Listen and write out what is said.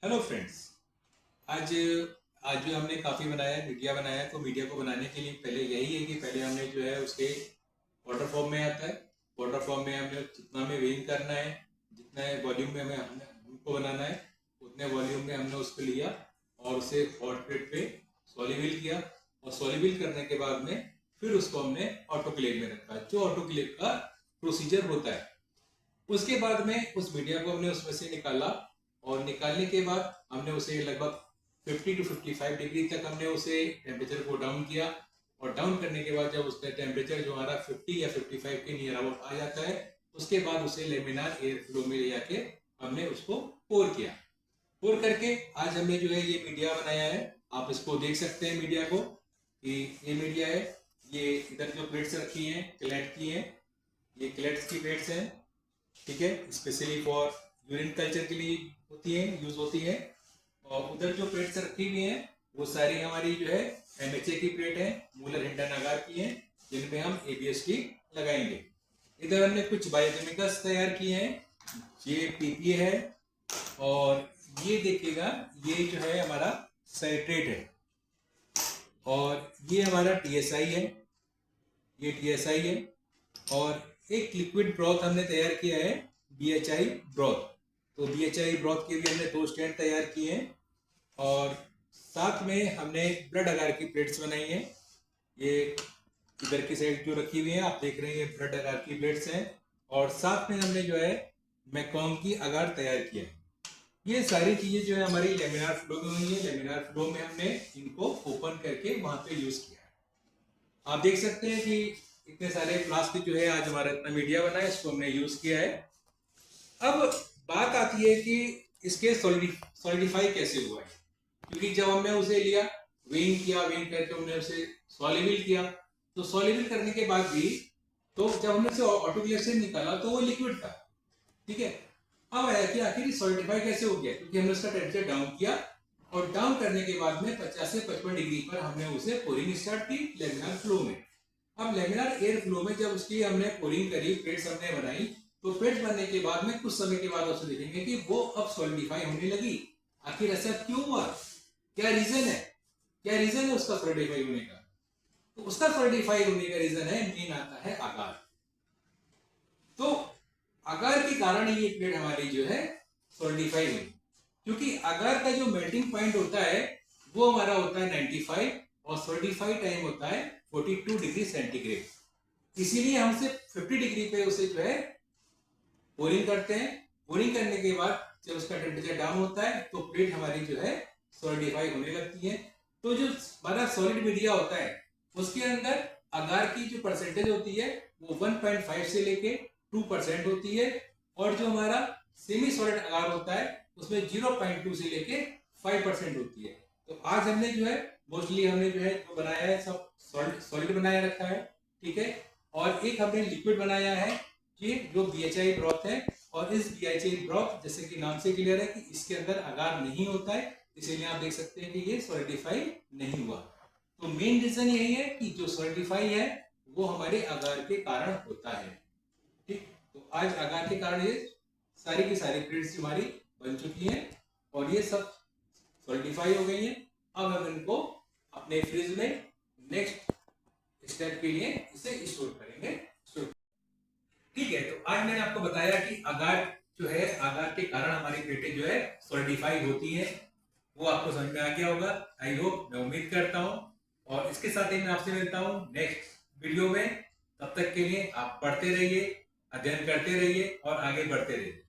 Hello friends. आज आज जो हमने काफ़ी बनाया है, मीडिया बनाया है, तो मीडिया को बनाने के लिए पहले यही है कि पहले हमने जो है उसके वाटर फॉर्म में आता है। वाटर फॉर्म में हमने जितना हमें वेइंग करना है, जितना वॉल्यूम में हमने हमको बनाना है, उतने वॉल्यूम में हमने उसको लिया और उसे हॉट प्लेट पे सॉल्युबल किया। और सॉल्युबल करने के बाद में फिर उसको हमने ऑटोक्लेव में रखा, जो ऑटोक्लेव का प्रोसीजर होता है। उसके बाद में उस मीडिया को हमने उसमें से निकाला और निकालने के बाद हमने उसे लगभग 50 टू 55 डिग्री तक हमने उसे टेम्परेचर को डाउन किया। और डाउन करने के बाद जब उसका टेम्परेचर जो हमारा 50 या 55 के नियर अबाउट आ जाता है, उसके बाद उसे लेमिनार एयर फ्लो में ले जाके हमने उसको पोर किया। पोर करके आज हमने जो है ये मीडिया बनाया है। आप इसको देख सकते हैं मीडिया को कि ये मीडिया है। ये इधर जो प्लेट्स रखी हैं क्लेट की हैं, ये क्लेट्स की प्लेट्स हैं, ठीक है। स्पेशली फॉर यूरिन कल्चर के लिए होती है, यूज होती है। और उधर जो प्लेट्स रखी हुई हैं वो सारी हमारी जो है एमएचए की प्लेट है, मूलर हिंडन आकार की हैं, जिनमें हम एबीएसटी लगाएंगे। इधर हमने कुछ बायोकेमिकल्स तैयार किए हैं। ये पीपीए है और ये देखिएगा, ये जो है हमारा साइट्रेट है और ये हमारा टीएसआई है, ये टीएसआई है। और एक लिक्विड ब्रॉथ हमने तैयार किया है, बीएचआई ब्रॉथ। तो बीएचआई ब्रॉथ के भी हमने 2 स्टैंड तैयार किए हैं। और साथ में हमने ब्लड आकार की प्लेट्स बनाई हैं। ये इधर की साइड जो रखी हुई है आप देख रहे हैं, ब्लड आकार की प्लेट्स हैं। और साथ में हमने जो है मैकॉम की आकार तैयार किया है। ये सारी चीजें जो है हमारी लेमिनार फ्लो में हुई है। लेमिनार फ्लो में हमने इनको ओपन करके वहां पे यूज किया है। आप देख सकते हैं कि इतने सारे प्लास्टिक जो है आज हमारा इतना मीडिया बना है, इसको हमने यूज किया है। अब बात आती है कि इसके सॉलिडिफाई कैसे हुआ है, क्योंकि जब हमने उसे लिया, वेइंग किया, वेइंग करके हमने उसे सॉल्युबल किया, तो सॉल्युबल करने के बाद भी तो जब हमने उसे ऑटोक्लेव से निकाला तो वो लिक्विड था, ठीक है। अब आया कि आखिर सॉलिडिफाई कैसे हो गया, क्योंकि हमने उसका टेम्परेचर डाउन किया और डाउन करने के बाद में 50 से 55 डिग्री पर हमने उसे पोरिंग स्टार्ट की लेमिनार फ्लो में। अब लेमिनार एयर फ्लो में जब उसकी हमने पोरिंग करी, प्लेट्स हमने बनाई, तो प्लेट्स बनने के बाद में कुछ समय के बाद उसे देखेंगे कि वो अब सॉलिडिफाई होने लगी। आखिर ऐसा क्यों हुआ, क्या रीजन है, क्या रीजन है उसका सॉलिडिफाई होने का? तो उसका सॉलिडिफाई होने का रीजन है, मेन आता है आकार। तो आकार के कारण ही ये प्लेट हमारी जो है सॉलिडिफाई हुई, क्योंकि आकार का जो मेल्टिंग पॉइंट होता है वो हमारा होता है 95 और सॉलिडिफाई टाइम होता है 42 डिग्री सेंटीग्रेड। इसीलिए हम सिर्फ 50 डिग्री पे उसे जो है पोरिंग करते हैं। पोरिंग करने के बाद जब उसका टेम्परेचर डाउन होता है तो प्लेट हमारी जो है सॉलिडिफाई होने लगती है। तो जो हमारा सॉलिड मीडिया होता है उसके अंदर अगार की जो परसेंटेज होती है वो 1.5 से लेके 2% होती है। और जो हमारा सेमी सॉलिड अगार होता है उसमें 0.2 से लेके 5% होती है। तो आज हमने जो है मोस्टली हमने जो है जो बनाया है सब सॉलिड बनाया रखा है, ठीक है। और एक हमने लिक्विड बनाया है कि जो बीएचआई ब्रॉथ है। और इस बीएचआई ब्रॉथ जैसे कि नाम से क्लियर है कि इसके अंदर अगार नहीं होता है, इसीलिए आप देख सकते हैं कि ये सॉलिडिफाई नहीं हुआ। तो मेन रीजन यही है कि जो सॉलिडिफाई है वो हमारे अगार के कारण होता है, ठीक। तो आज अगार के कारण ये सारी की सारी प्लेट्स हमारी बन चुकी हैं और ये सब सॉलिडिफाई हो गई हैं। अब हम इनको अपने फ्रिज में नेक्स्ट स्टेप के लिए इसे स्टोर करेंगे। ठीक है, तो आज मैंने आपको बताया कि अगार जो है, अगार के कारण हमारी प्लेटें जो है सॉलिडिफाई होती है। वो आपको समझ में आ गया होगा, आई होप, मैं उम्मीद करता हूँ। और इसके साथ ही मैं आपसे मिलता हूँ नेक्स्ट वीडियो में। तब तक के लिए आप पढ़ते रहिए, अध्ययन करते रहिए और आगे बढ़ते रहिए।